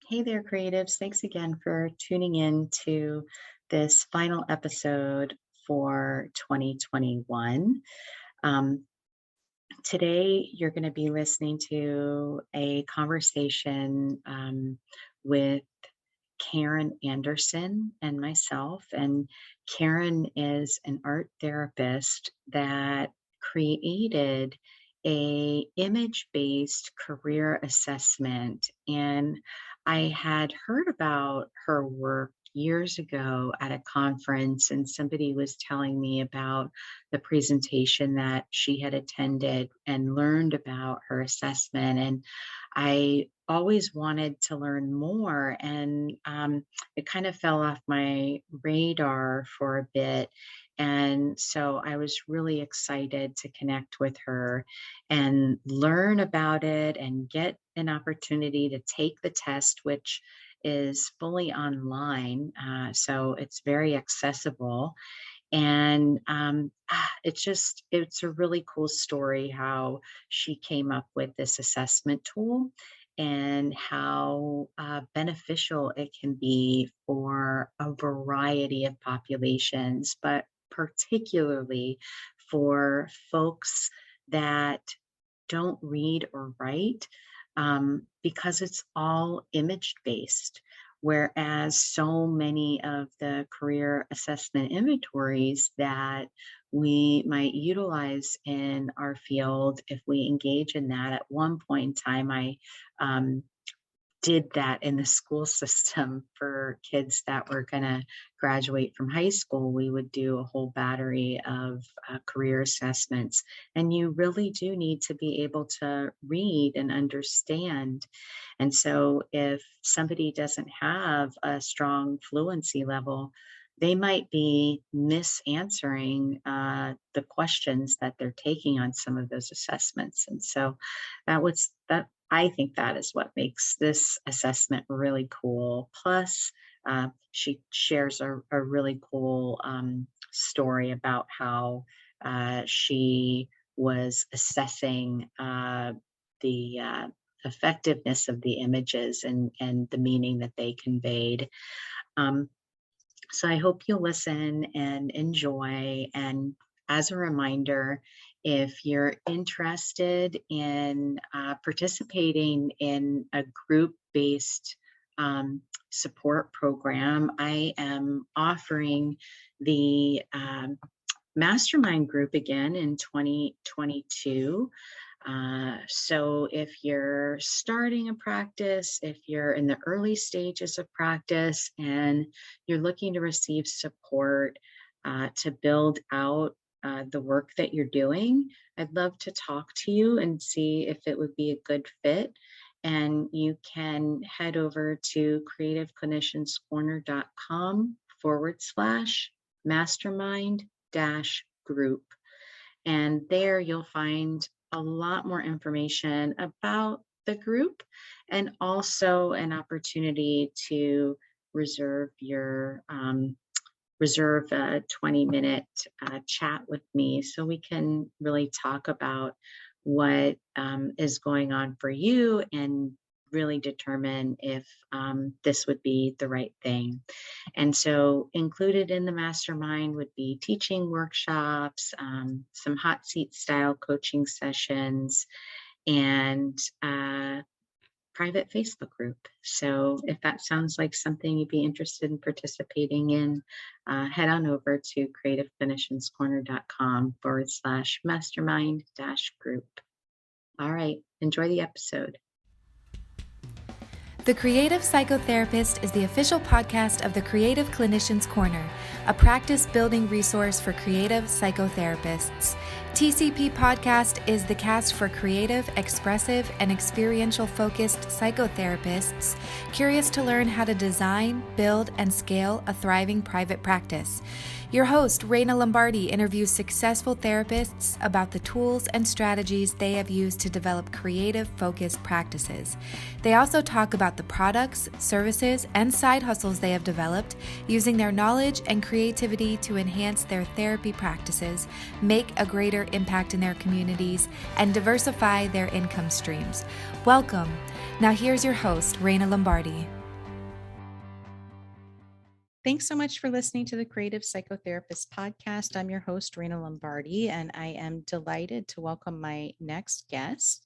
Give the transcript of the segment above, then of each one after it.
Hey there, creatives. Thanks again for tuning in to this final episode for 2021. Um, Today, you're going to be listening to a conversation with Karen Anderson and myself. And Karen is an art therapist that created a image-based career assessment. And I had heard about her work years ago at a conference, and somebody was telling me about the presentation that she had attended and learned about her assessment. And I always wanted to learn more, and it kind of fell off my radar for a bit. And so I was really excited to connect with her and learn about it and get an opportunity to take the test, which is fully online. So it's very accessible. And it's a really cool story how she came up with this assessment tool and how beneficial it can be for a variety of populations, but particularly for folks that don't read or write, because it's all image based. Whereas so many of the career assessment inventories that we might utilize in our field, if we engage in that at one point in time, I um, did that in the school system for kids that were going to graduate from high school. We would do a whole battery of career assessments. And you really do need to be able to read and understand. And so if somebody doesn't have a strong fluency level, they might be misanswering the questions that they're taking on some of those assessments. And so that I think that is what makes this assessment really cool. Plus, she shares a really cool story about how she was assessing the effectiveness of the images and the meaning that they conveyed. Um, so I hope you'll listen and enjoy. And as a reminder, if you're interested in participating in a group based support program, I am offering the mastermind group again in 2022. So if you're starting a practice, if you're in the early stages of practice and you're looking to receive support to build out the work that you're doing, I'd love to talk to you and see if it would be a good fit. And you can head over to creativeclinicianscorner.com/mastermind group. And there you'll find a lot more information about the group and also an opportunity to reserve your reserve a 20-minute chat with me so we can really talk about what is going on for you and really determine if this would be the right thing. And so included in the mastermind would be teaching workshops, some hot seat style coaching sessions, and private Facebook group. So if that sounds like something you'd be interested in participating in, head on over to creativeclinicianscorner.com/mastermind-group. All right, enjoy the episode. The Creative Psychotherapist is the official podcast of the Creative Clinicians Corner, a practice-building resource for creative psychotherapists. TCP Podcast is the cast for creative, expressive, and experiential-focused psychotherapists curious to learn how to design, build, and scale a thriving private practice. Your host, Raina Lombardi, interviews successful therapists about the tools and strategies they have used to develop creative-focused practices. They also talk about the products, services, and side hustles they have developed using their knowledge and creativity to enhance their therapy practices, make a greater impact in their communities, and diversify their income streams. Welcome. Now here's your host, Raina Lombardi. everybody. Thanks so much for listening to the Creative Psychotherapist Podcast. I'm your host, Rena Lombardi, and I am delighted to welcome my next guest.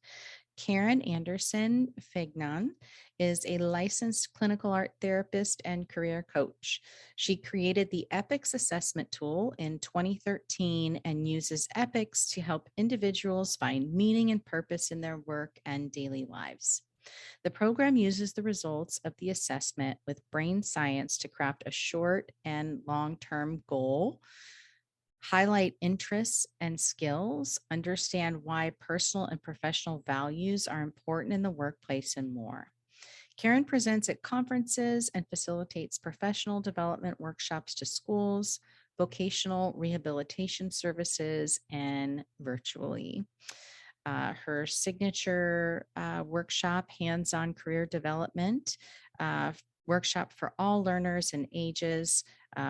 Karen Anderson-Fignon is a licensed clinical art therapist and career coach. She created the EPICS assessment tool in 2013 and uses EPICS to help individuals find meaning and purpose in their work and daily lives. The program uses the results of the assessment with brain science to craft a short and long-term goal, highlight interests and skills, understand why personal and professional values are important in the workplace, and more. Karen presents at conferences and facilitates professional development workshops to schools, vocational rehabilitation services, and virtually. Her signature workshop, Hands-on Career Development, workshop for all learners and ages,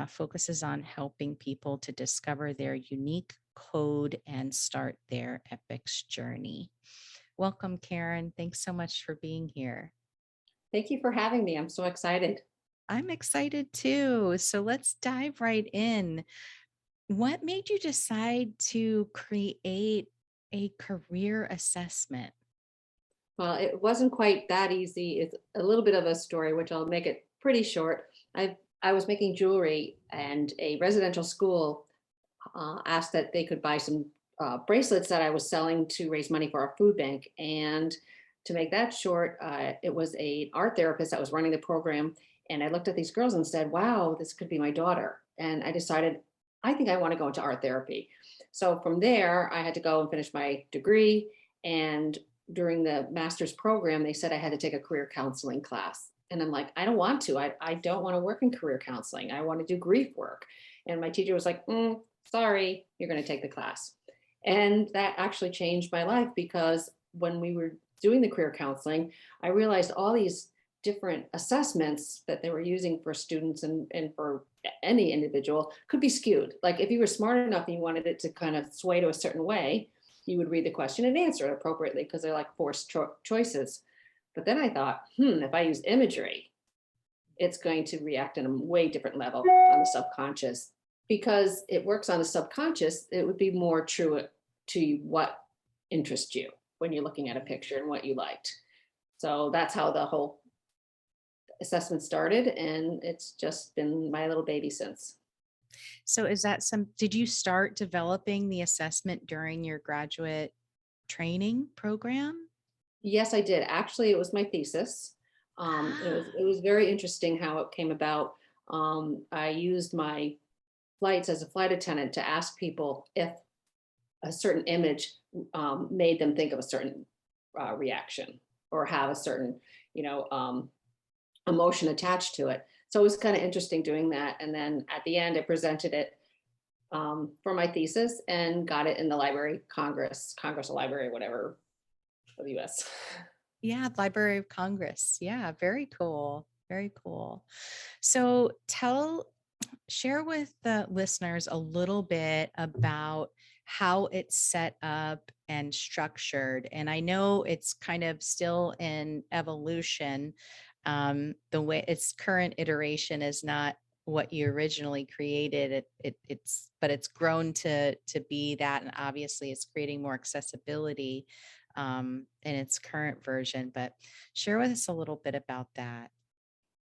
focuses on helping people to discover their unique code and start their EPICS journey. Welcome, Karen. Thanks so much for being here. Thank you for having me. I'm so excited. I'm excited too. So let's dive right in. What made you decide to create a career assessment? Well, it wasn't quite that easy. It's a little bit of a story, which I'll make it pretty short. I was making jewelry, and a residential school asked that they could buy some bracelets that I was selling to raise money for our food bank. And to make that short, it was an art therapist that was running the program. And I looked at these girls and said, wow, this could be my daughter. And I decided, I think I want to go into art therapy. So from there, I had to go and finish my degree. And during the master's program, they said I had to take a career counseling class. And I'm like, I don't want to. I don't want to work in career counseling. I want to do grief work. And my teacher was like, sorry, you're going to take the class. And that actually changed my life, because when we were doing the career counseling, I realized all these different assessments that they were using for students and for any individual could be skewed. Like if you were smart enough and you wanted it to kind of sway to a certain way, you would read the question and answer it appropriately, because they're like forced choices. But then I thought, if I use imagery, it's going to react in a way different level on the subconscious. Because it works on the subconscious, it would be more true to what interests you when you're looking at a picture and what you liked. So that's how the whole assessment started, and it's just been my little baby since. So did you start developing the assessment during your graduate training program? Yes, I did. Actually, it was my thesis. It was very interesting how it came about. I used my flights as a flight attendant to ask people if a certain image made them think of a certain reaction or have a certain, emotion attached to it. So it was kind of interesting doing that. And then at the end, I presented it for my thesis and got it in the Library Congress or Library, whatever, of the US. Yeah, Library of Congress. Yeah, very cool. Very cool. So share with the listeners a little bit about how it's set up and structured. And I know it's kind of still in evolution. The way its current iteration is not what you originally created. But it's grown to be that, and obviously it's creating more accessibility in its current version. But share with us a little bit about that.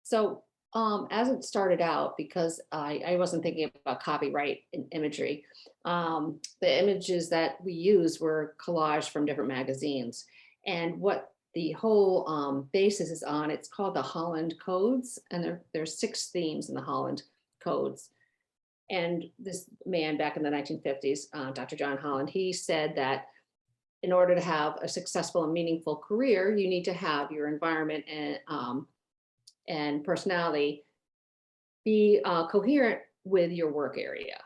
So as it started out, because I wasn't thinking about copyright in imagery, the images that we used were collaged from different magazines. And what the whole basis is on, it's called the Holland Codes. And there's 6 themes in the Holland Codes. And this man back in the 1950s, Dr. John Holland, he said that in order to have a successful and meaningful career, you need to have your environment and personality be coherent with your work area.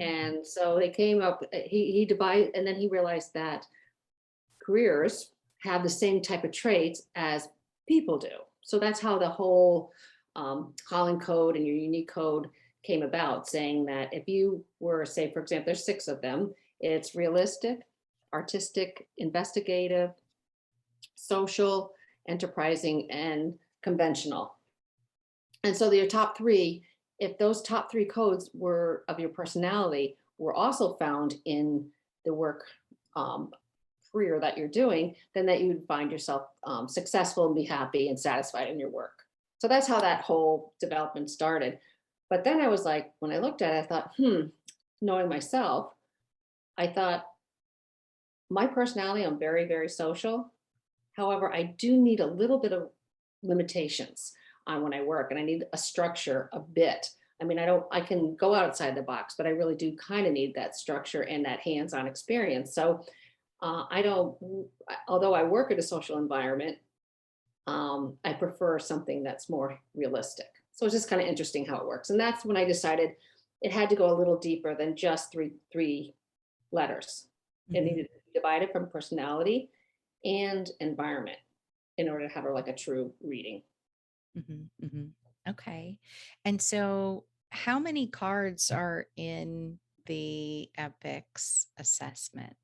And so they came up, he divided, and then he realized that careers have the same type of traits as people do. So that's how the whole Holland Code and your unique code came about, saying that if you were, say, for example, there's 6 of them, it's realistic, artistic, investigative, social, enterprising, and conventional. And so your top three, if those top three codes were of your personality, were also found in the work career that you're doing, then that you would find yourself successful and be happy and satisfied in your work. So that's how that whole development started. But then I was like, when I looked at it, I thought, knowing myself, I thought, my personality, I'm very, very social. However, I do need a little bit of limitations on when I work, and I need a structure a bit. I mean, I can go outside the box, but I really do kind of need that structure and that hands-on experience. So I don't, although I work in a social environment, I prefer something that's more realistic. So it's just kind of interesting how it works. And that's when I decided it had to go a little deeper than just three letters. It Mhm. needed to be divided from personality and environment in order to have like a true reading. Mhm, mhm. Okay. And so how many cards are in the EPICS assessment?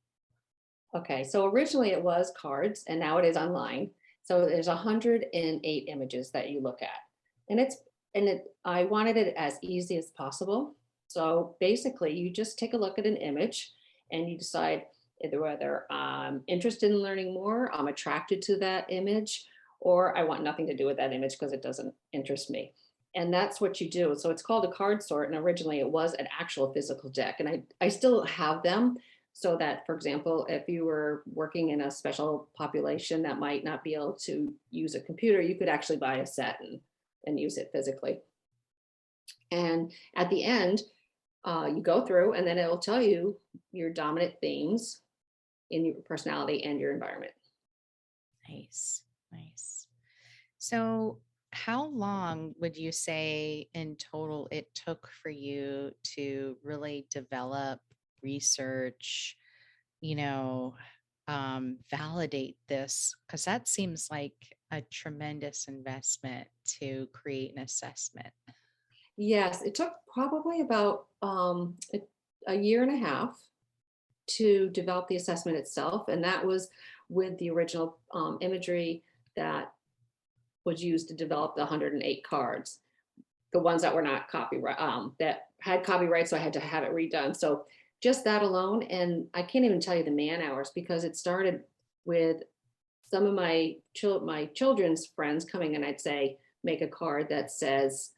Okay, so originally it was cards and now it is online. So there's 108 images that you look at. And I wanted it as easy as possible. So basically you just take a look at an image and you decide either whether I'm interested in learning more, I'm attracted to that image, or I want nothing to do with that image because it doesn't interest me. And that's what you do. So it's called a card sort. And originally it was an actual physical deck. And I still have them, so that, for example, if you were working in a special population that might not be able to use a computer, you could actually buy a set and use it physically. And at the end, you go through and then it'll tell you your dominant themes in your personality and your environment. Nice. Nice. So how long would you say in total it took for you to really develop, research, you know, validate this? Because that seems like a tremendous investment to create an assessment. Yes, it took probably about a year and a half to develop the assessment itself. And that was with the original imagery that was used to develop the 108 cards, the ones that were not copyright, that had copyright, so I had to have it redone. So just that alone, and I can't even tell you the man hours because it started with some of my children's friends coming, and I'd say, make a card that says,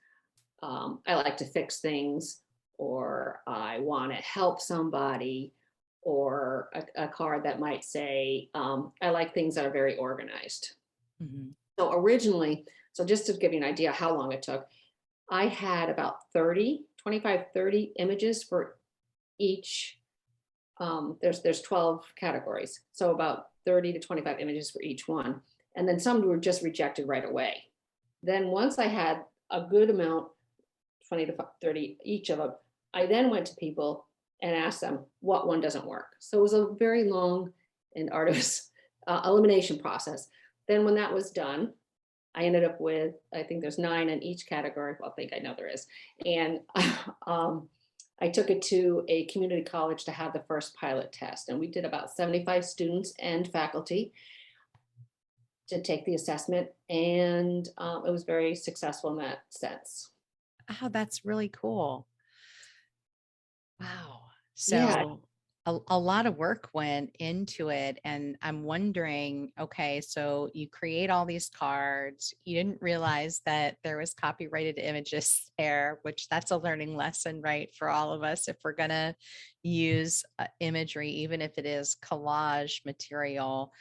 I like to fix things, or I want to help somebody, or a card that might say, I like things that are very organized. Mhm. So originally, so just to give you an idea how long it took, I had about 25, 30 images for each. There's 12 categories. So about 30 to 25 images for each one. And then some were just rejected right away. Then once I had a good amount, 20 to 30 each of them, I then went to people and asked them what one doesn't work. So it was a very long and arduous elimination process. Then when that was done, I ended up with, I think there's 9 in each category. Well, I know there is. And I took it to a community college to have the first pilot test. And we did about 75 students and faculty to take the assessment. And it was very successful in that sense. Oh, that's really cool. Wow. Yeah. So a lot of work went into it. And I'm wondering, okay, so you create all these cards. You didn't realize that there was copyrighted images there, which that's a learning lesson, right? For all of us, if we're going to use imagery, even if it is collage material,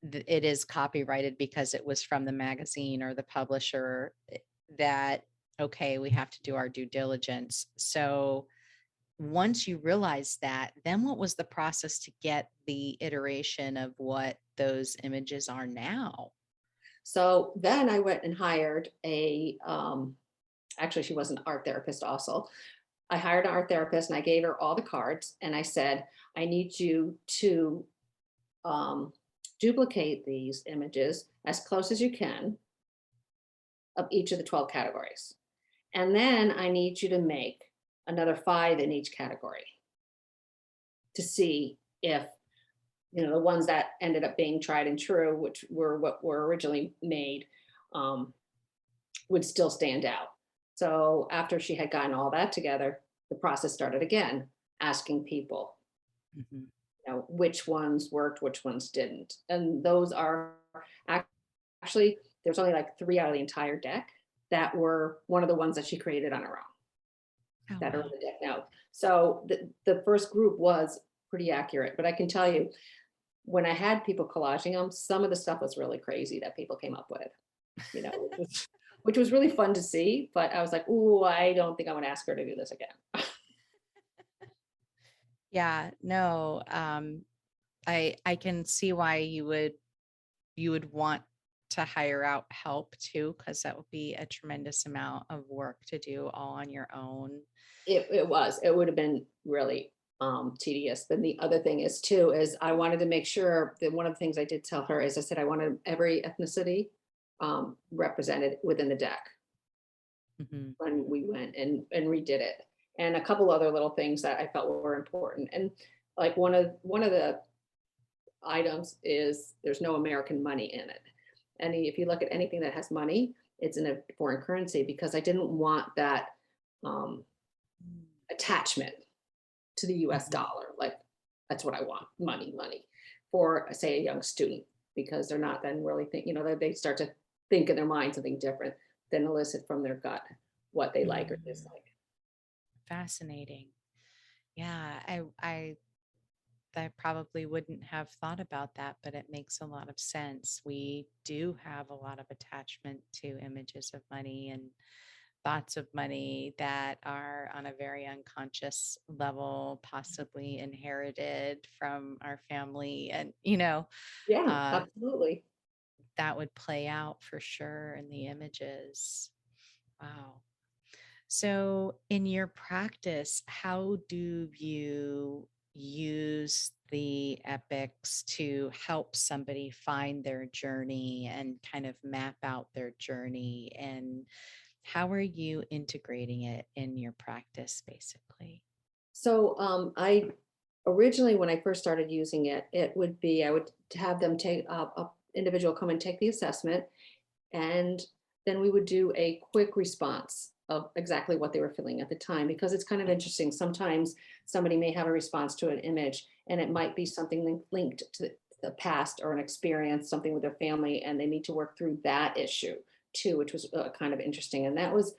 it is copyrighted because it was from the magazine or the publisher that, okay, we have to do our due diligence. So once you realized that, then what was the process to get the iteration of what those images are now? So then I went and hired actually, she was an art therapist also. I hired an art therapist and I gave her all the cards and I said, I need you to duplicate these images as close as you can of each of the 12 categories. And then I need you to make another 5 in each category to see if, the ones that ended up being tried and true, which were what were originally made, um, would still stand out. So after she had gotten all that together, the process started again, asking people, Mhm. which ones worked, which ones didn't. And those are actually, there's only like 3 out of the entire deck that were one of the ones that she created on her own Oh, that are in wow. the deck now. So the first group was pretty accurate, but I can tell you, when I had people collaging them, some of the stuff was really crazy that people came up with, which was really fun to see. But I was like, "Ooh, I don't think I'm gonna ask her to do this again." Yeah, no, I can see why you would want to hire out help too, because that would be a tremendous amount of work to do all on your own. It would have been really tedious. Then the other thing is too, is I wanted to make sure that one of the things I did tell her is I said I wanted every ethnicity represented within the deck Mhm. when we went and redid it. And a couple other little things that I felt were important. And like one of the items is there's no American money in it. And if you look at anything that has money, it's in a foreign currency because I didn't want that um, attachment to the US Mhm. dollar. Like that's what I want, money, money for say a young student, because they're not then really think, they start to think in their mind something different than elicit from their gut what they like or Mm. dislike. Fascinating. Yeah, I probably wouldn't have thought about that, but it makes a lot of sense. We do have a lot of attachment to images of money and thoughts of money that are on a very unconscious level, possibly inherited from our family. And, Yeah, uh, absolutely. that would play out for sure in the images. Wow. So, in your practice, how do you use the epics to help somebody find their journey and kind of map out their journey? And how are you integrating it in your practice, basically? So I originally, when I first started using it, it would be I would have them take a individual come and take the assessment, and then we would do a quick response of exactly what they were feeling at the time, because it's kind of interesting. Sometimes somebody may have a response to an image, and it might be something linked to the past or an experience, something with their family, and they need to work through that issue too, which was kind of interesting. And that was,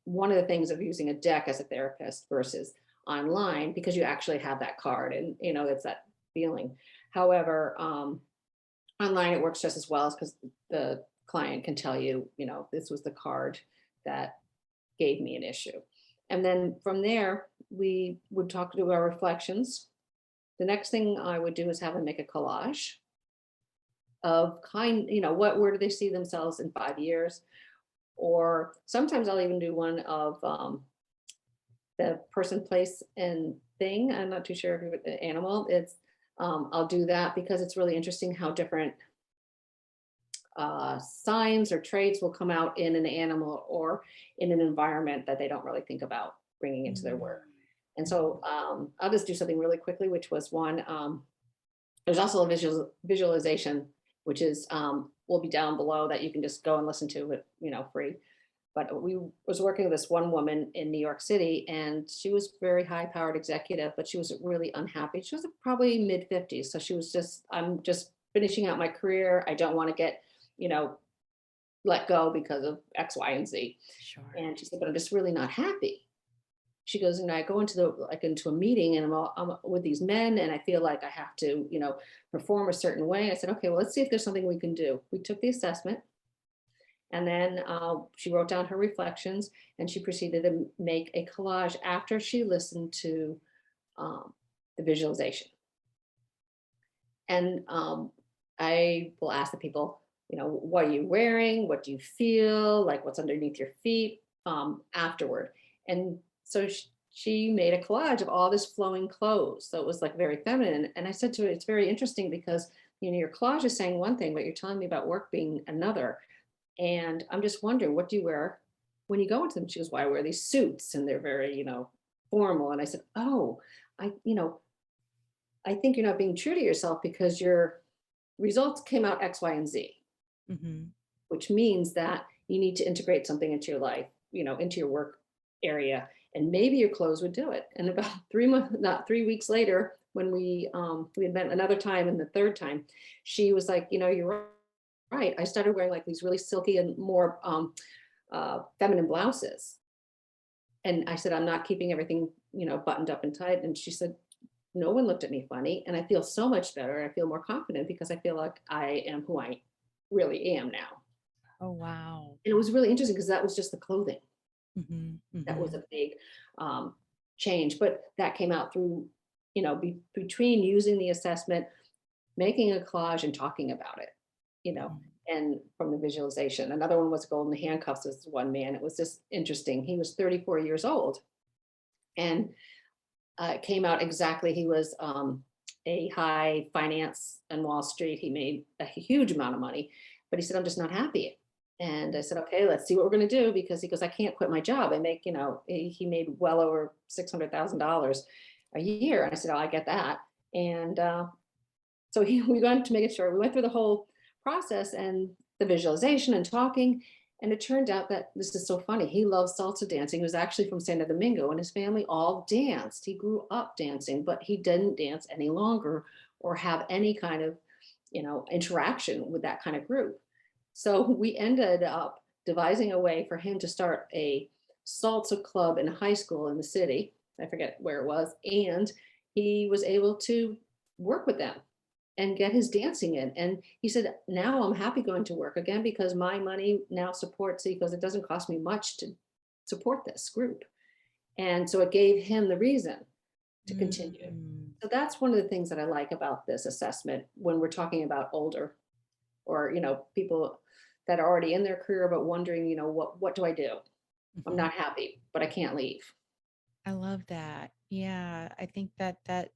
one of the things of using a deck as a therapist versus online, because you actually have that card and it's that feeling. However, online it works just as well, because the client can tell you, this was the card that gave me an issue. And then from there, we would talk to our reflections. The next thing I would do is have them make a collage of where do they see themselves in 5 years? Or sometimes I'll even do one of the person, place, and thing. I'm not too sure if you're the animal. I'll do that because it's really interesting how different signs or traits will come out in an animal or in an environment that they don't really think about bringing into their work. And so I'll just do something really quickly, which was one. There's also a visualization, which is will be down below that you can just go and listen to it, free. But we was working with this one woman in New York City, and she was very high-powered executive, but she was really unhappy. She was probably mid-50s, so she was just, I'm just finishing out my career. I don't want to get, you know, let go because of X, Y, and Z. Sure. And she said, but I'm just really not happy. She goes, and I go into a meeting, and I'm with these men, and I feel like I have to, perform a certain way. I said, okay, well, let's see if there's something we can do. We took the assessment, and then she wrote down her reflections, and she proceeded to make a collage after she listened to the visualization. And I will ask the people, what are you wearing? What do you feel? Like, what's underneath your feet afterward? And so she made a collage of all this flowing clothes. So it was like very feminine. And I said to her, it's very interesting because, your collage is saying one thing, but you're telling me about work being another. And I'm just wondering, what do you wear when you go into them? She goes, well, I wear these suits and they're very, formal. And I said, oh, I think you're not being true to yourself because your results came out X, Y, and Z. Mm-hmm. which means that you need to integrate something into your life, into your work area, and maybe your clothes would do it. And about 3 months, not 3 weeks later, when we had met another time, and the third time, she was like, you're right. I started wearing like these really silky and more feminine blouses. And I said, I'm not keeping everything, buttoned up and tight. And she said, no one looked at me funny. And I feel so much better. I feel more confident because I feel like I am who I really am now. Oh, wow. And it was really interesting because that was just the clothing. That was Mm-hmm. a big change. But that came out through, between using the assessment, making a collage and talking about it, and from the visualization. Another one was golden handcuffs. As one man, it was just interesting. He was 34 years old, and it came out exactly. He was a high finance on Wall Street. He made a huge amount of money, but he said, I'm just not happy. And I said, okay, let's see what we're going to do. Because he goes, I can't quit my job. I make, he made well over $600,000 a year. And I said, oh, I get that. And so we went to make it short. We went through the whole process and the visualization and talking. And it turned out that this is so funny. He loves salsa dancing. He was actually from Santo Domingo, and his family all danced. He grew up dancing, but he didn't dance any longer or have any kind of, interaction with that kind of group. So we ended up devising a way for him to start a salsa club in high school in the city. I forget where it was. And he was able to work with them and get his dancing in. And he said, now I'm happy going to work again because my money now supports, because it doesn't cost me much to support this group. And so it gave him the reason to continue. Mm. So that's one of the things that I like about this assessment when we're talking about older or, people that are already in their career, but wondering, what do I do? I'm Mhm. not happy, but I can't leave. I love that. Yeah, I think that's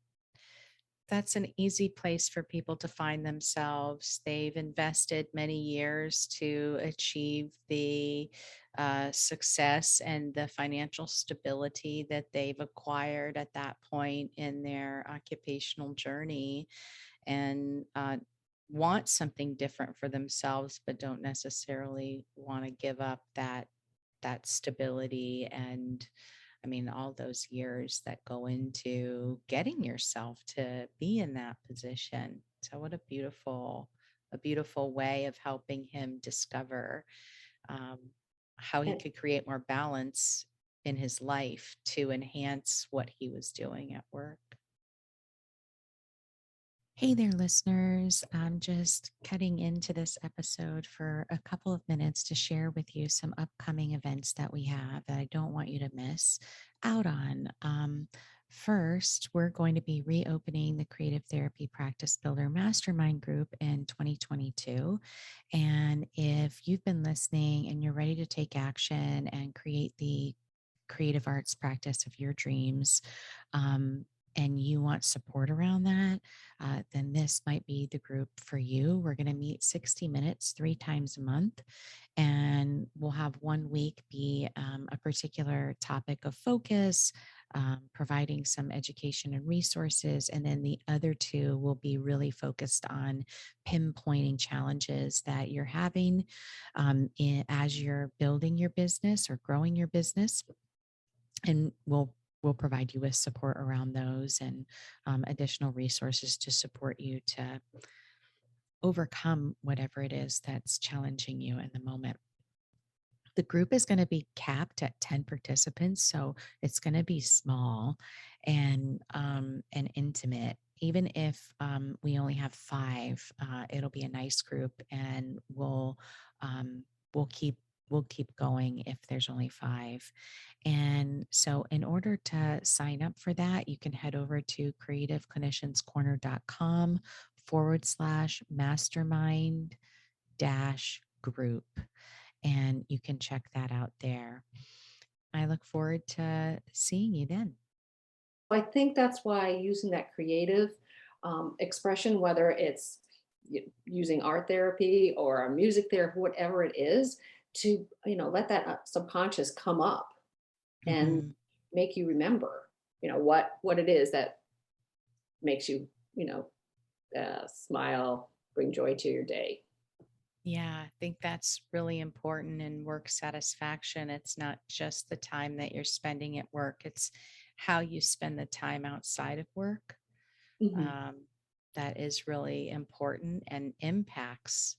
an easy place for people to find themselves. They've invested many years to achieve the success and the financial stability that they've acquired at that point in their occupational journey, and want something different for themselves, but don't necessarily want to give up that stability and, I mean, all those years that go into getting yourself to be in that position. So what a beautiful way of helping him discover um, how he And could create more balance in his life to enhance what he was doing at work. Hey there, listeners. I'm just cutting into this episode for a couple of minutes to share with you some upcoming events that we have that I don't want you to miss out on. First, we're going to be reopening the Creative Therapy Practice Builder Mastermind Group in 2022. And if you've been listening and you're ready to take action and create the creative arts practice of your dreams, and you want support around that, then this might be the group for you. We're going to meet 60 minutes 3 times a month, and we'll have 1 week be a particular topic of focus, providing some education and resources. And then the other 2 will be really focused on pinpointing challenges that you're having as you're building your business or growing your business. And we'll provide you with support around those and additional resources to support you to overcome whatever it is that's challenging you in the moment. The group is going to be capped at 10 participants, so it's going to be small and intimate. Even if we only have 5, it'll be a nice group, and we'll keep going if there's only 5. And so in order to sign up for that, you can head over to creativeclinicianscorner.com/mastermind group, and you can check that out there. I look forward to seeing you then. I think that's why using that creative expression, whether it's using art therapy or a music therapy, whatever it is, to let that subconscious come up and Mhm. make you remember, what it is that makes you, smile, bring joy to your day. Yeah, I think that's really important in work satisfaction. It's not just the time that you're spending at work, it's how you spend the time outside of work. Mhm. Um, that is really important and impacts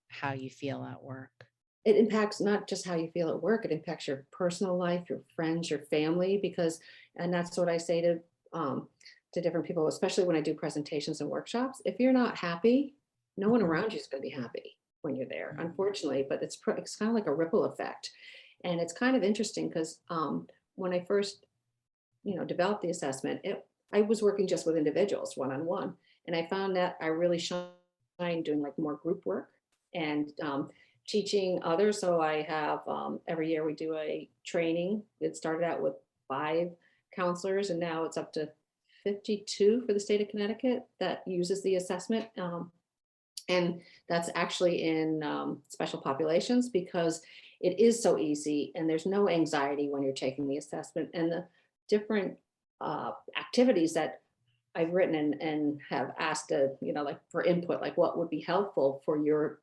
how you feel at work. It impacts not just how you feel at work, it impacts your personal life, your friends, your family, because, and that's what I say to different people, especially when I do presentations and workshops. If you're not happy, no one Mhm. around you is going to be happy when you're there, Mhm. unfortunately. But it's kind of like a ripple effect, and it's kind of interesting because when I first developed the assessment, I was working just with individuals one on one, and I found that I really shine doing like more group work and teaching others. So I have every year we do a training. It started out with 5 counselors, and now it's up to 52 for the state of Connecticut that uses the assessment. And that's actually in special populations because it is so easy and there's no anxiety when you're taking the assessment, and the different activities that I've written and have asked like for input, like what would be helpful for your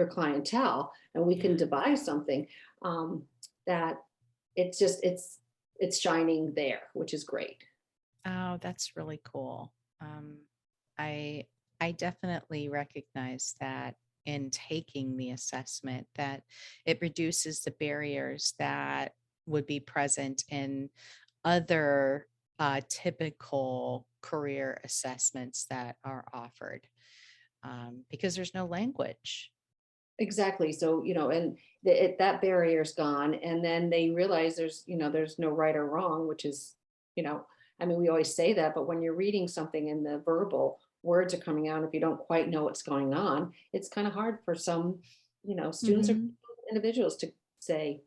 clientele, and we can Yeah. devise something that it's shining there, which is great. Oh, that's really cool. Um, I I definitely recognize that in taking the assessment that it reduces the barriers that would be present in other typical career assessments that are offered because there's no language. Exactly. So, and that barrier's gone. And then they realize there's no right or wrong, which is, you know, I mean, we always say that, but when you're reading something in the verbal, words are coming out. If you don't quite know what's going on, it's kind of hard for some, students or Hmm. individuals to say,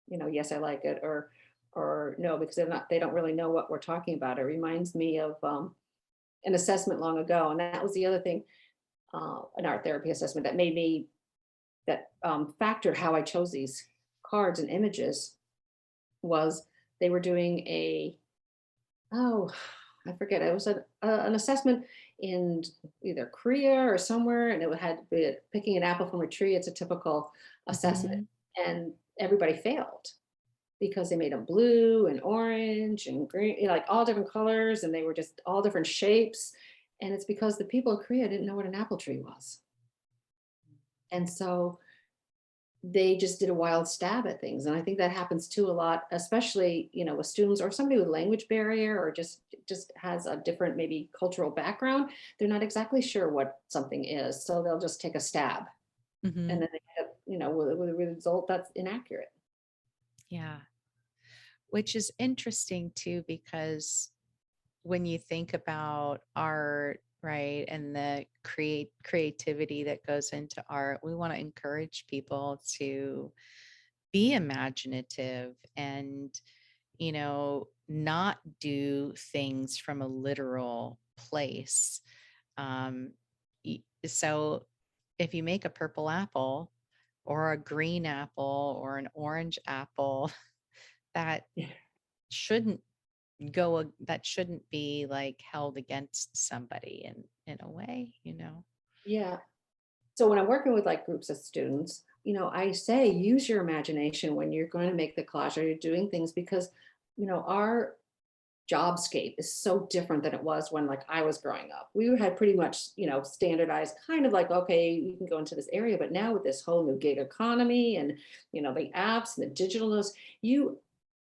yes, I like it, or no, because they don't really know what we're talking about. It reminds me of an assessment long ago. And that was the other thing, an art therapy assessment that factored how I chose these cards and images was they were doing oh, I forget, it was an assessment in either Korea or somewhere, and it had picking an apple from a tree. It's a typical assessment, Hmm. and everybody failed because they made them blue and orange and green, like all different colors, and they were just all different shapes. And it's because the people in Korea didn't know what an apple tree was. And so they just did a wild stab at things. And I think that happens too a lot, especially, with students or somebody with language barrier or just has a different maybe cultural background. They're not exactly sure what something is. So they'll just take a stab and Hmm. then they end up, with a result that's inaccurate. Yeah, which is interesting too, because when you think about art, right, and the creativity that goes into art, we want to encourage people to be imaginative and, not do things from a literal place. Um, so if you make a purple apple or a green apple or an orange apple, that Yeah. shouldn't that shouldn't be like held against somebody in a way. Yeah. So when I'm working with like groups of students, I say use your imagination when you're going to make the collage or you're doing things because, our jobscape is so different than it was when like I was growing up. We had pretty much, standardized kind of like, okay, you can go into this area, but now with this whole new gig economy and, the apps and the digitalness,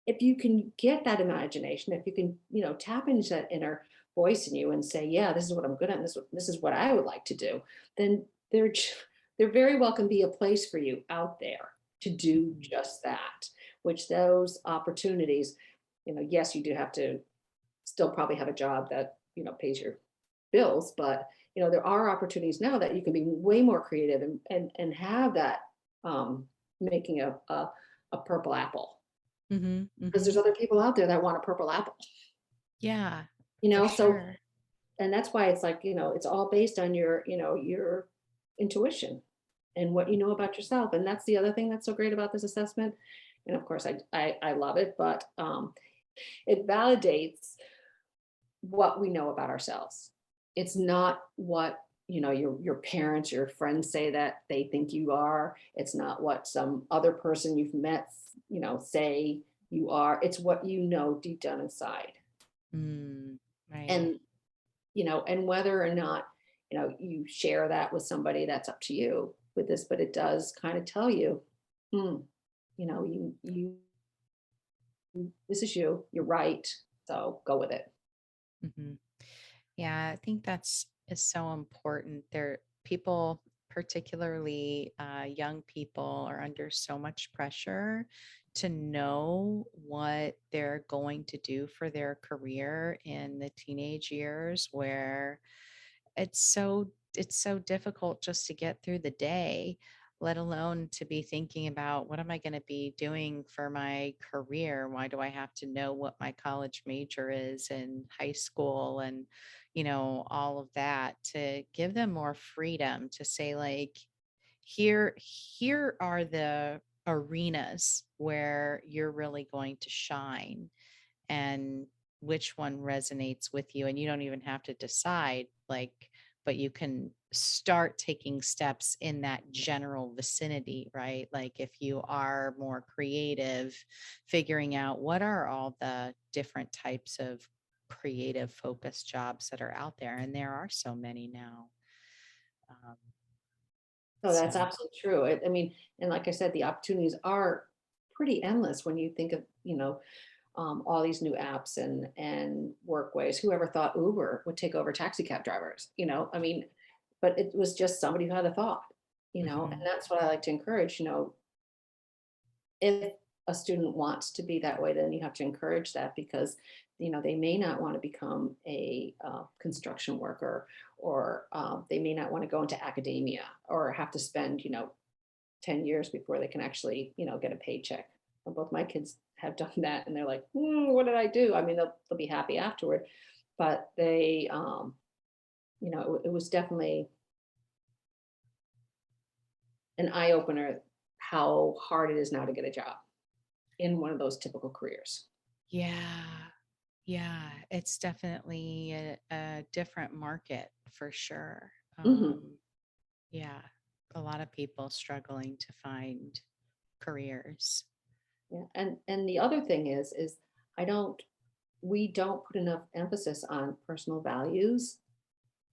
if you can get that imagination, if you can, tap into that inner voice in you and say, yeah, this is what I'm good at, and this is what I would like to do, then there very well can be a place for you out there to do Mhm. just that, which those opportunities, yes, you do have to still probably have a job that pays your bills, but there are opportunities now that you can be way more creative and have that making a purple apple, Mhm. because there's Mhm. other people out there that want a purple apple, Yeah, you for know so sure. and that's why it's like, it's all based on your intuition and what you know about yourself. And that's the other thing that's so great about this assessment. And of course I love it, but it validates what we know about ourselves. It's not what your parents, your friends say that they think you are. It's not what some other person you've met, say you are. It's what you know deep down inside. Mm, right. And, and whether or not, you share that with somebody, that's up to you with this, but it does kind of tell you, hmm, this is you, you're right. So go with it. Hmm. Yeah, I think that's is so important. There, people, particularly young people, are under so much pressure to know what they're going to do for their career in the teenage years, where it's so difficult just to get through the day, let alone to be thinking about what am I going to be doing for my career? Why do I have to know what my college major is in high school, and all of that, to give them more freedom to say, like, here are the arenas where you're really going to shine, and which one resonates with you. And you don't even have to decide, like, but you can start taking steps in that general vicinity, right? Like, if you are more creative, figuring out what are all the different types of creative focused jobs that are out there. And there are so many now. Um, So so, that's absolutely true. I mean, and like I said, the opportunities are pretty endless when you think of, all these new apps and workways. Whoever thought Uber would take over taxi cab drivers? I mean, but it was just somebody who had a thought, and mhm, that's what I like to encourage. If a student wants to be that way, then you have to encourage that, because they may not want to become a construction worker, or they may not want to go into academia, or have to spend 10 years before they can actually get a paycheck. Well, both my kids have done that, and they're like, what did I do? I mean, they'll be happy afterward, but they it was definitely an eye opener how hard it is now to get a job in one of those typical careers. yeah. Yeah, it's definitely a different market for sure. Hmm. Yeah, a lot of people struggling to find careers. Yeah, and the other thing is I don't we don't put enough emphasis on personal values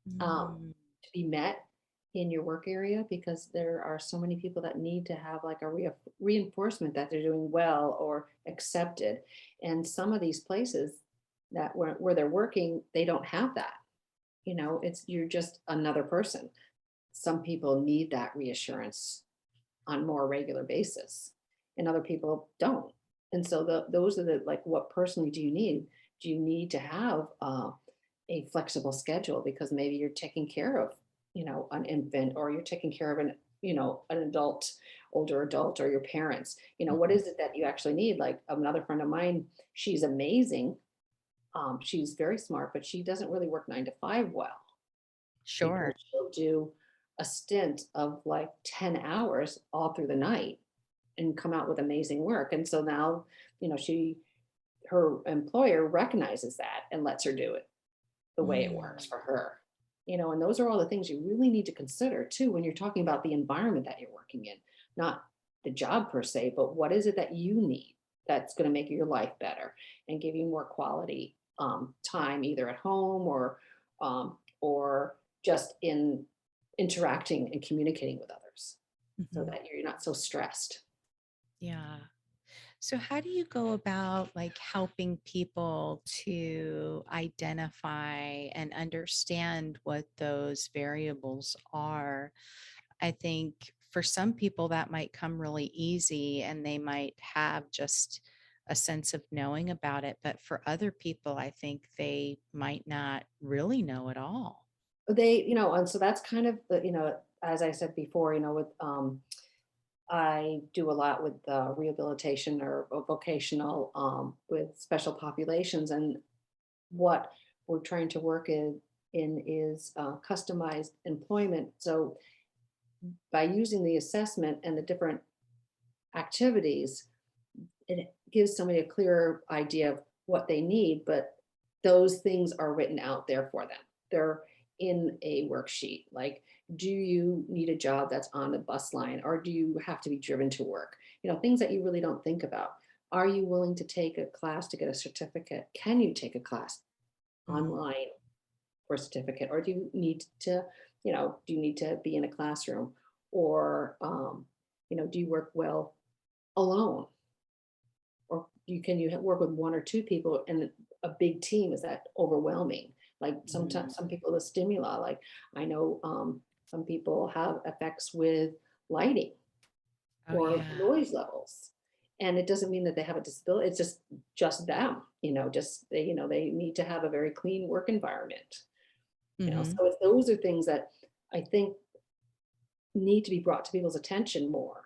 Mm, to be met in your work area, because there are so many people that need to have like a reinforcement that they're doing well or accepted, and some of these places that where they're working, they don't have that. It's you're just another person. Some people need that reassurance on more regular basis, and other people don't. And so those are the, like, what personally do you need? Do you need to have a flexible schedule because maybe you're taking care of an infant, or you're taking care of an adult, older adult, or your parents? What mhm. is it that you actually need? Like another friend of mine, she's amazing. She's very smart, but she doesn't really work 9 to 5 well, because Sure. she'll do a stint of like 10 hours all through the night and come out with amazing work. And so now, she her employer recognizes that and lets her do it the way it works Mm, for her. And those are all the things you really need to consider too when you're talking about the environment that you're working in, not the job per se, but what is it that you need that's going to make your life better and give you more quality time, either at home or just in interacting and communicating with others, so mhm. that you're not so stressed. Yeah. So how do you go about, like, helping people to identify and understand what those variables are? I think for some people that might come really easy and they might have just a sense of knowing about it. But for other people, I think they might not really know at all. And so that's kind of as I said before, with I do a lot with rehabilitation or vocational with special populations, and what we're trying to work in is customized employment. So by using the assessment and the different activities, it gives somebody a clearer idea of what they need, but those things are written out there for them. They're in a worksheet? Like, do you need a job that's on the bus line, or do you have to be driven to work? Things that you really don't think about. Are you willing to take a class to get a certificate? Can you take a class Mm, online for a certificate, or do you need to, do you need to be in a classroom, or do you work well alone, or can you work with one or two people, and a big team, is that overwhelming? Like mm. sometimes some people, the stimuli, like I know some people have effects with lighting Oh, or yeah. noise levels, and it doesn't mean that they have a disability. It's just them, just they need to have a very clean work environment. Hmm. So those are things that I think need to be brought to people's attention more,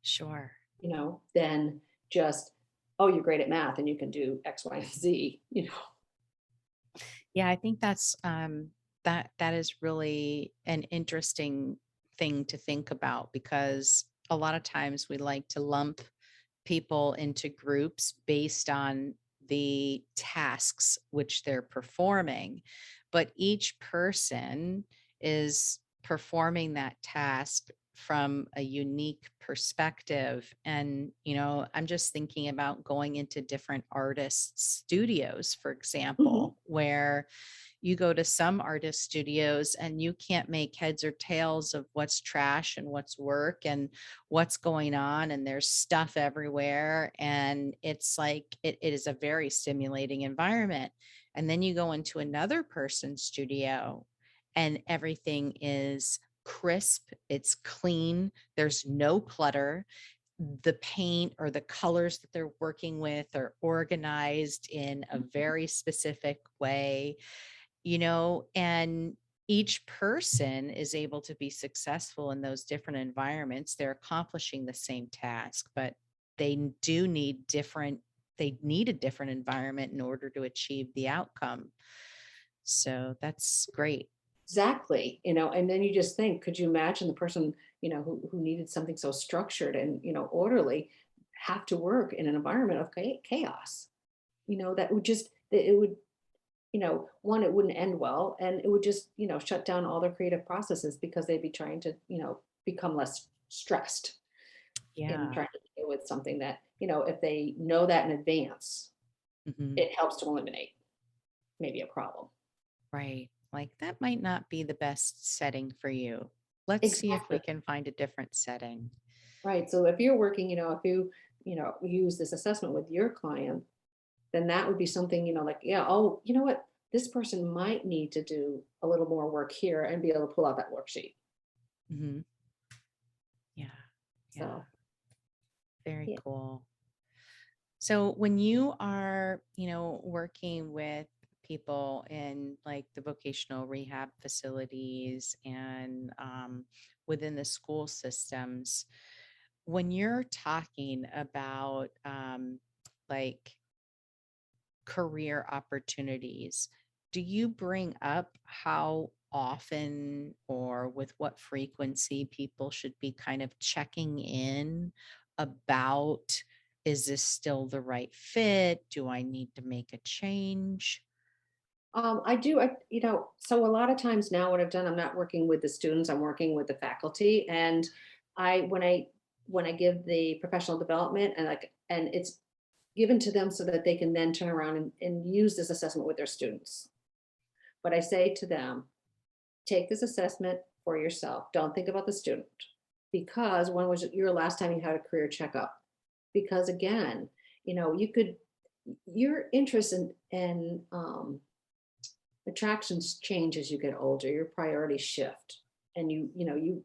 Sure. than just, oh, you're great at math and you can do X, Y, and Z. Yeah, I think that's that is really an interesting thing to think about, because a lot of times we like to lump people into groups based on the tasks which they're performing, but each person is performing that task from a unique perspective. And I'm just thinking about going into different artists studios, for Mhm. example, where you go to some artist studios and you can't make heads or tails of what's trash and what's work and what's going on, and there's stuff everywhere, and it's like it is a very stimulating environment. And then you go into another person's studio and everything is crisp, it's clean, there's no clutter, the paint or the colors that they're working with are organized in a very specific way, and each person is able to be successful in those different environments. They're accomplishing the same task, but they do need different, they need a different environment in order to achieve the outcome. So that's great. Exactly. And then you just think, could you imagine the person, who needed something so structured and, orderly, have to work in an environment of chaos? That would just, it would, one, it wouldn't end well, and it would just, shut down all their creative processes, because they'd be trying to, become less stressed in Yeah. trying to deal with something that, if they know that in advance, Mhm. it helps to eliminate maybe a problem. Right. Like that might not be the best setting for you. Let's see if we Exactly. can find a different setting. Right. So if you're working, if you, use this assessment with your client, then that would be something, like, yeah, oh, you know what? This person might need to do a little more work here and be able to pull out that worksheet. Mhm. Yeah. Yeah. So, Very yeah. cool. So when you are, working with people in like the vocational rehab facilities and within the school systems, when you're talking about like career opportunities, do you bring up how often or with what frequency people should be kind of checking in about, is this still the right fit? Do I need to make a change? I do, so a lot of times now what I've done, I'm not working with the students, I'm working with the faculty. And I, when I give the professional development, and it's given to them so that they can then turn around and use this assessment with their students. But I say to them, take this assessment for yourself. Don't think about the student, because when was your last time you had a career checkup? Because again, you could, your interest in attractions change as you get older, your priorities shift, and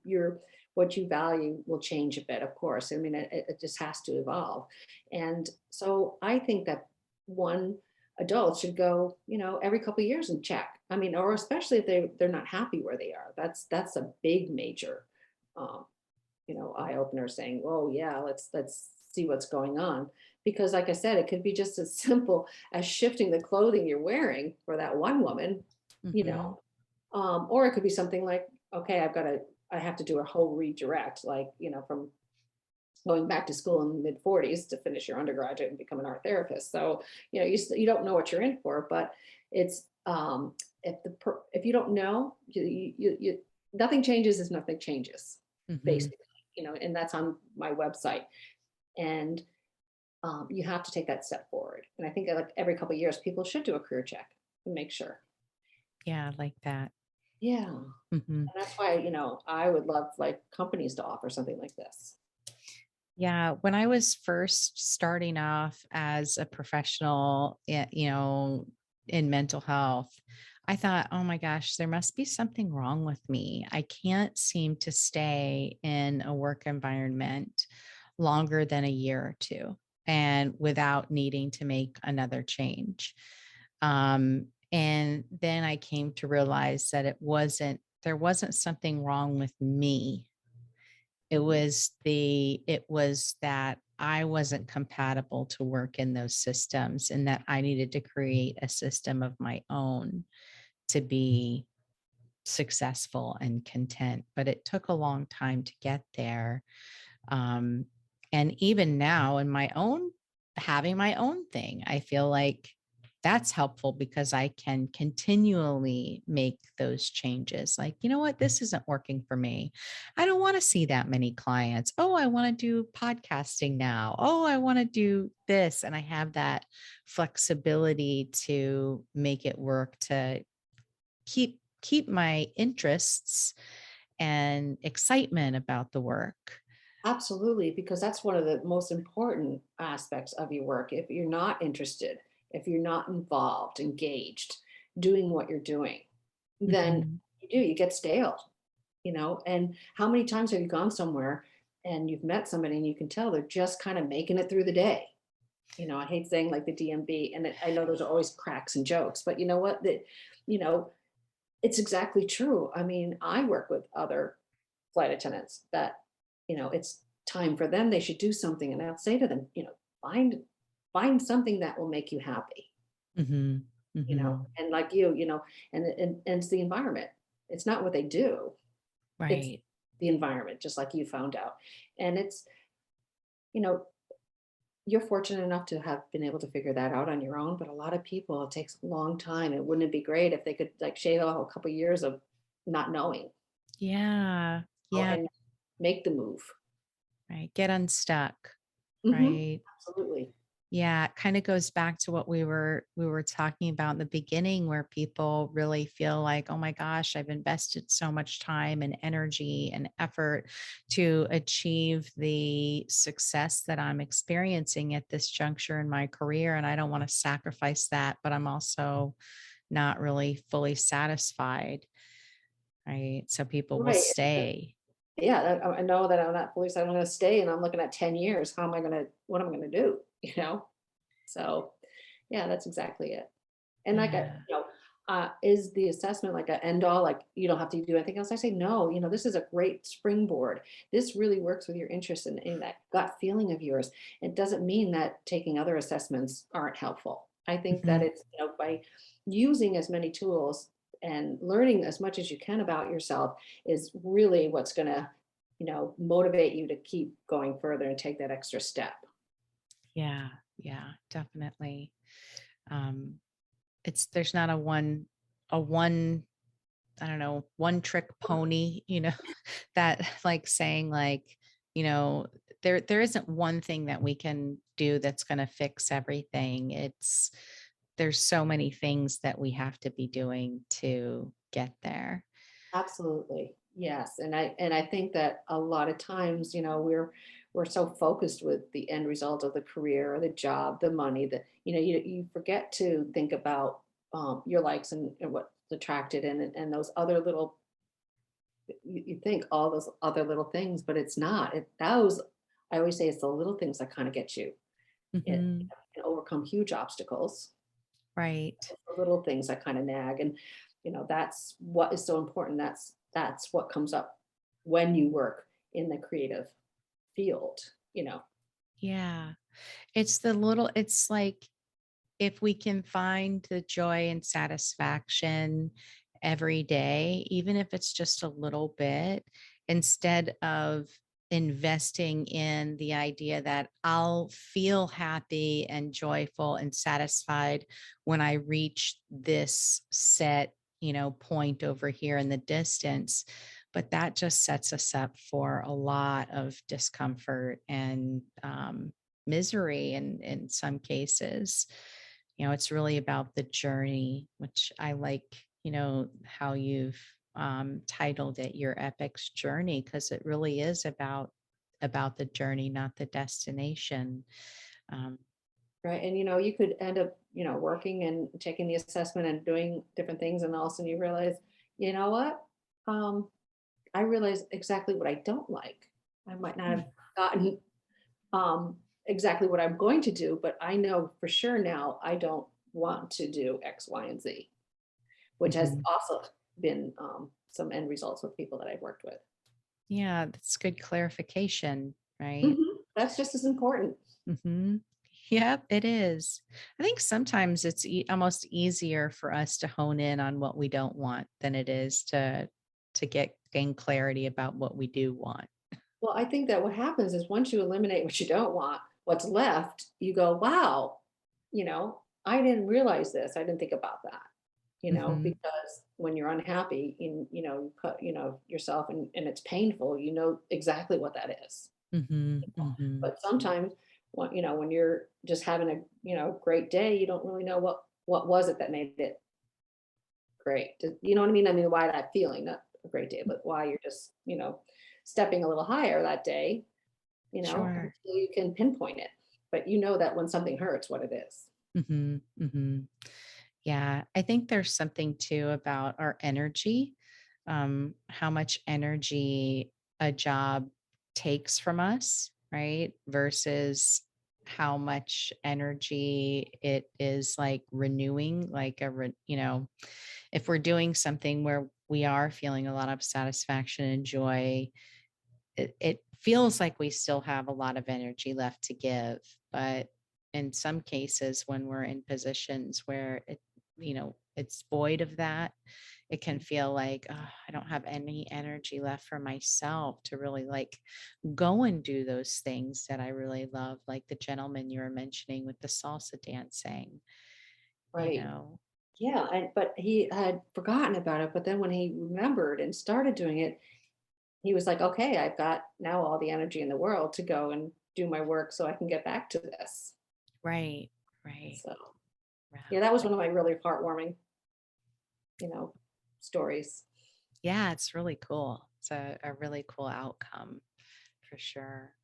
you're, what you value will change a bit, of course. I mean, it just has to evolve. And so I think that one adult should go, every couple of years and check. I mean, or especially if they're not happy where they are. That's a big major um, eye opener, saying, "Oh yeah, let's see what's going on." Because like I said, it could be just as simple as shifting the clothing you're wearing for that one woman, you Hmm. know, or it could be something like, okay, I have to do a whole redirect, like, from going back to school in the mid 40s to finish your undergraduate and become an art therapist. So, you don't know what you're in for, but it's if you don't know, nothing changes as nothing changes, Hmm. basically, and that's on my website. And you have to take that step forward. And I think like every couple of years, people should do a career check and make sure. Yeah, I like that. Yeah. And Hmm. that's why, I would love like companies to offer something like this. Yeah, when I was first starting off as a professional, in mental health, I thought, oh my gosh, there must be something wrong with me. I can't seem to stay in a work environment longer than a year or two and without needing to make another change. And then I came to realize that there wasn't something wrong with me. Mhm. It was that I wasn't compatible to work in those systems and that I needed to create a system of my own to be successful and content. But it took a long time to get there. Um, and even now in having my own thing, I feel like that's helpful because I can continually make those changes. Like, you know what? This isn't working for me. I don't want to see that many clients. Oh, I want to do podcasting now. Oh, I want to do this. And I have that flexibility to make it work to keep my interests and excitement about the work. Absolutely, because that's one of the most important aspects of your work. If you're not interested, if you're not involved, engaged, doing what you're doing, then Mhm. you get stale, And how many times have you gone somewhere and you've met somebody and you can tell they're just kind of making it through the day? I hate saying like the DMB, and I know there's always cracks and jokes, but you know what? That, you know, it's exactly true. I mean, I work with other flight attendants that, it's time for them. They should do something. And I'll say to them, find something that will make you happy, Mhm. Mhm. and like and it's the environment. It's not what they do. It's Right. the environment, just like you found out. And it's, you know, you're fortunate enough to have been able to figure that out on your own, but a lot of people, it takes a long time. And wouldn't it be great if they could like shave off a couple years of not knowing, Yeah. Yeah. and make the move? Right. Get unstuck. Hmm. Right. Absolutely. Yeah, it kind of goes back to what we were talking about in the beginning where people really feel like, "Oh my gosh, I've invested so much time and energy and effort to achieve the success that I'm experiencing at this juncture in my career and I don't want to sacrifice that, but I'm also not really fully satisfied." Right? So people will Right. stay. Yeah. I know that I'm not fully set. I'm going to stay and I'm looking at 10 years. What am I going to do? So yeah, that's exactly it. And like, Yeah. is the assessment like a end all? Like you don't have to do anything else? I say no. This is a great springboard. This really works with your interest in that gut feeling of yours. It doesn't mean that taking other assessments aren't helpful. I think that Mhm. it's by using as many tools and learning as much as you can about yourself is really what's going to motivate you to keep going further and take that extra step. Yeah. Yeah, definitely. Um, it's there's not a one I don't know, one trick pony, that like saying like, you know, there isn't one thing that we can do that's going to fix everything. There's so many things that we have to be doing to get there. Absolutely. Yes. And I think that a lot of times, we're so focused with the end result of the career or the job, the money, that you forget to think about your likes and what's attracted and those other little, you think all those other little things, but it's not. Those, I always say, it's the little things that kind of get you. It Mhm. can overcome huge obstacles. Right. The little things that kind of nag, and that's what is so important. That's what comes up when you work in the creative field. Yeah. It's like if we can find the joy and satisfaction every day, even if it's just a little bit, instead of investing in the idea that I'll feel happy and joyful and satisfied when I reach this set, point over here in the distance. But that just sets us up for a lot of discomfort and misery in some cases. It's really about the journey, which I like, how you've titled it your EPICS journey, because it really is about the journey, not the destination. Um, Right. And you could end up, working and taking the assessment and doing different things. And all of a sudden you realize, you know what? Um, I realize exactly what I don't like. I might not have gotten exactly what I'm going to do, but I know for sure now I don't want to do X, Y, and Z, which has mhm. also been some end results with people that I've worked with. Yeah, that's good clarification, right? That's just as important. hmm Yep, it is. I think sometimes it's almost easier for us to hone in on what we don't want than it is to gain clarity about what we do want. Well, I think that what happens is once you eliminate what you don't want, what's left, you go, wow, I didn't realize this. I didn't think about that, hmm because when you're unhappy in, you put, yourself and it's painful, you know exactly what that is. hmm hmm But sometimes when you're just having a, great day, you don't really know what was it that made it great. You know what I mean? I mean, why that feeling, not a great day, but why you're just, stepping a little higher that day, Sure. until you can pinpoint it. But you know that when something hurts, what it is. Hmm Yeah, I think there's something too about our energy, how much energy a job takes from us, right? Versus how much energy it is like renewing, like if we're doing something where we are feeling a lot of satisfaction and joy, it feels like we still have a lot of energy left to give. But in some cases, when we're in positions where it's void of that, it can feel like, "Oh, I don't have any energy left for myself to really like go and do those things that I really love, like the gentleman you were mentioning with the salsa dancing, you Right. know? Yeah. But he had forgotten about it. But then when he remembered and started doing it, he was like, okay, I've got now all the energy in the world to go and do my work so I can get back to this. Right, right. So yeah, Wow. that was one of my really heartwarming, you know, stories. Yeah, it's really cool. It's a really cool outcome for sure.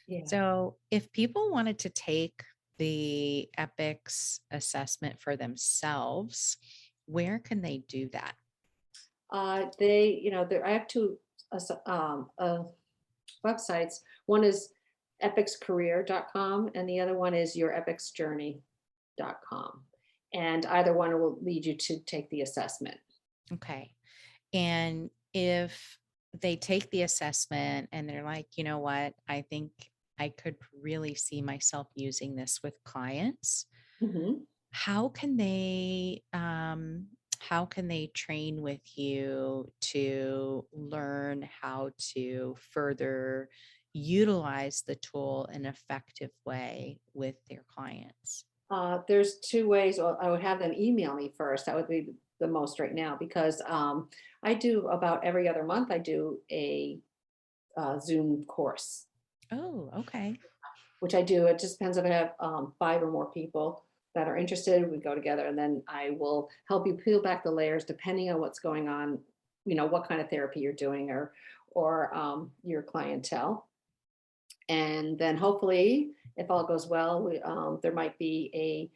Yeah. So, if people wanted to take the EPICS assessment for themselves, where can they do that? I have two websites. One is epicscareer.com and the other one is yourepicsjourney.com. And either one will lead you to take the assessment. Okay. And if they take the assessment and they're like, you know what, I think I could really see myself using this with clients, Mhm. how can they train with you to learn how to further utilize the tool in an effective way with their clients? There's two ways. Well, I would have them email me first. That would be the most right now because I do about every other month. I do a Zoom course, Oh, okay. which I do. It just depends if I have five or more people that are interested. We go together, and then I will help you peel back the layers depending on what's going on. What kind of therapy you're doing, or your clientele. And then hopefully, if all goes well, there might be a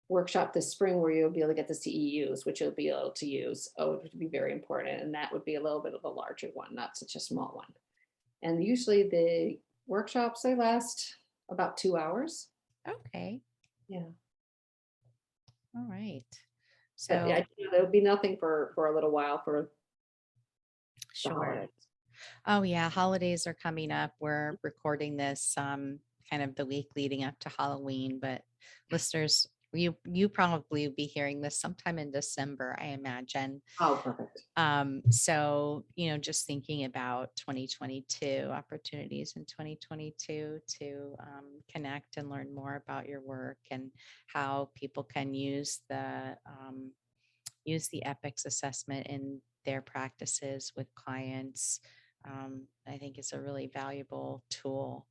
workshop this spring where you'll be able to get the CEUs, which you'll be able to use. Oh, it would be very important. And that would be a little bit of a larger one, not such a small one. And usually the workshops, they last about 2 hours. Okay. Yeah. All right. But yeah, So, there'll be nothing for a little while for the sure. holidays. Oh, yeah. Holidays are coming up. We're recording this kind of the week leading up to Halloween, but listeners, you probably will be hearing this sometime in December, I imagine. Oh, perfect. So, just thinking about 2022 opportunities in 2022 to connect and learn more about your work and how people can use use the EPICS assessment in their practices with clients. I think it's a really valuable tool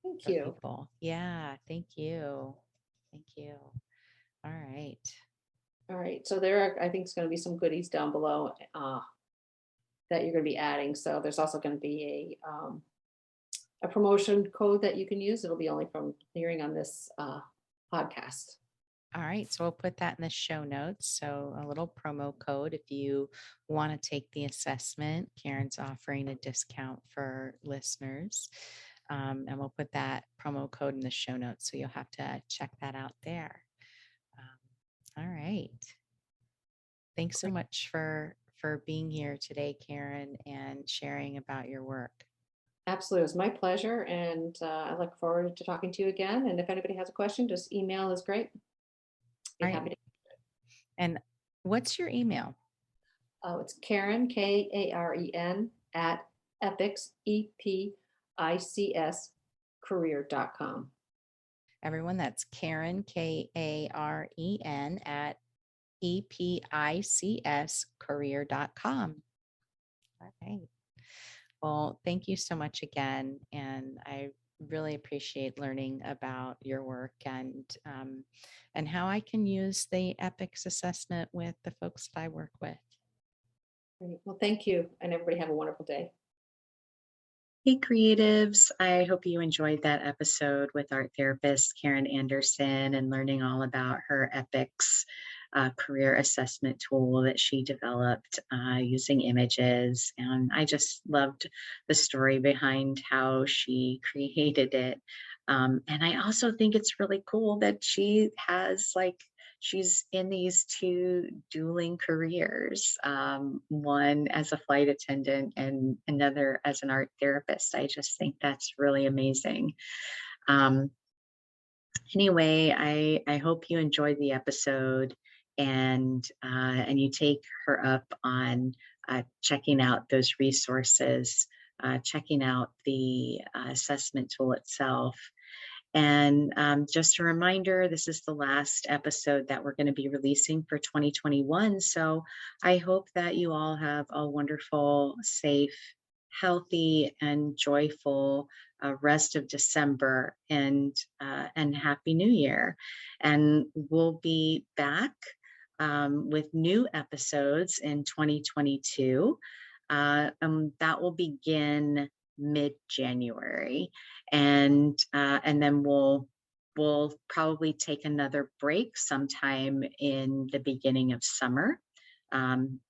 Thank for you. people. Yeah, thank you. Thank you. All right. All right. So there are, I think, it's going to be some goodies down below that you're going to be adding. So there's also going to be a promotion code that you can use. It'll be only from hearing on this podcast. All right, so we'll put that in the show notes. So a little promo code if you want to take the assessment. Karen's offering a discount for listeners. And we'll put that promo code in the show notes. So you'll have to check that out there. All right. Thanks so much for being here today, Karen, and sharing about your work. Absolutely. It was my pleasure. And I look forward to talking to you again. And if anybody has a question, just email is great. Be All right. happy to. And what's your email? Oh, it's Karen, Karen, at EPICS, EPICS career.com. Everyone, that's Karen, Karen, at EPICScareer.com. All right. Well, thank you so much again. And I really appreciate learning about your work and how I can use the EPICS assessment with the folks that I work with. Great. Well, thank you. And everybody have a wonderful day. Hey, creatives. I hope you enjoyed that episode with art therapist Karen Anderson and learning all about her EPICS career assessment tool that she developed using images. And I just loved the story behind how she created it. And I also think it's really cool that she has she's in these two dueling careers, one as a flight attendant and another as an art therapist. I just think that's really amazing. Anyway, I hope you enjoyed the episode and you take her up on checking out those resources, checking out the assessment tool itself. And just a reminder, this is the last episode that we're going to be releasing for 2021. So I hope that you all have a wonderful, safe, healthy, and joyful rest of December and Happy New Year. And we'll be back with new episodes in 2022. That will begin mid-January, and then we'll probably take another break sometime in the beginning of summer,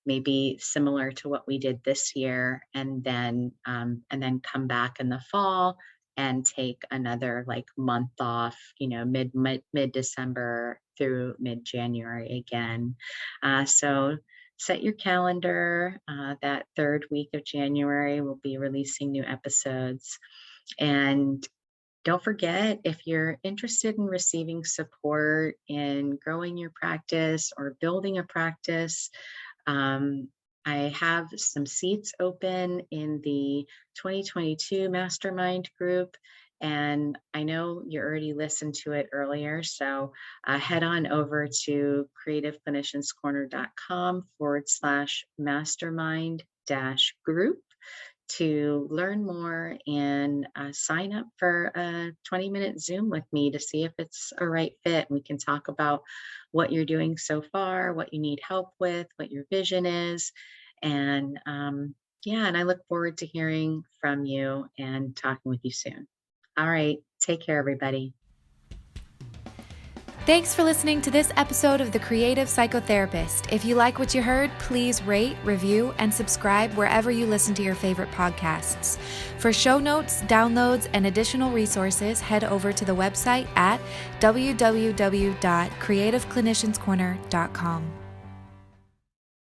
maybe similar to what we did this year, and then come back in the fall and take another month off, mid-December through mid-January again. So set your calendar. That third week of January, we'll be releasing new episodes. And don't forget, if you're interested in receiving support in growing your practice or building a practice, I have some seats open in the 2022 Mastermind group. And I know you already listened to it earlier, so head on over to creativeclinicianscorner.com/mastermind-group to learn more and sign up for a 20-minute Zoom with me to see if it's a right fit. We can talk about what you're doing so far, what you need help with, what your vision is. And and I look forward to hearing from you and talking with you soon. All right. Take care, everybody. Thanks for listening to this episode of The Creative Psychotherapist. If you like what you heard, please rate, review, and subscribe wherever you listen to your favorite podcasts. For show notes, downloads, and additional resources, head over to the website at www.creativeclinicianscorner.com.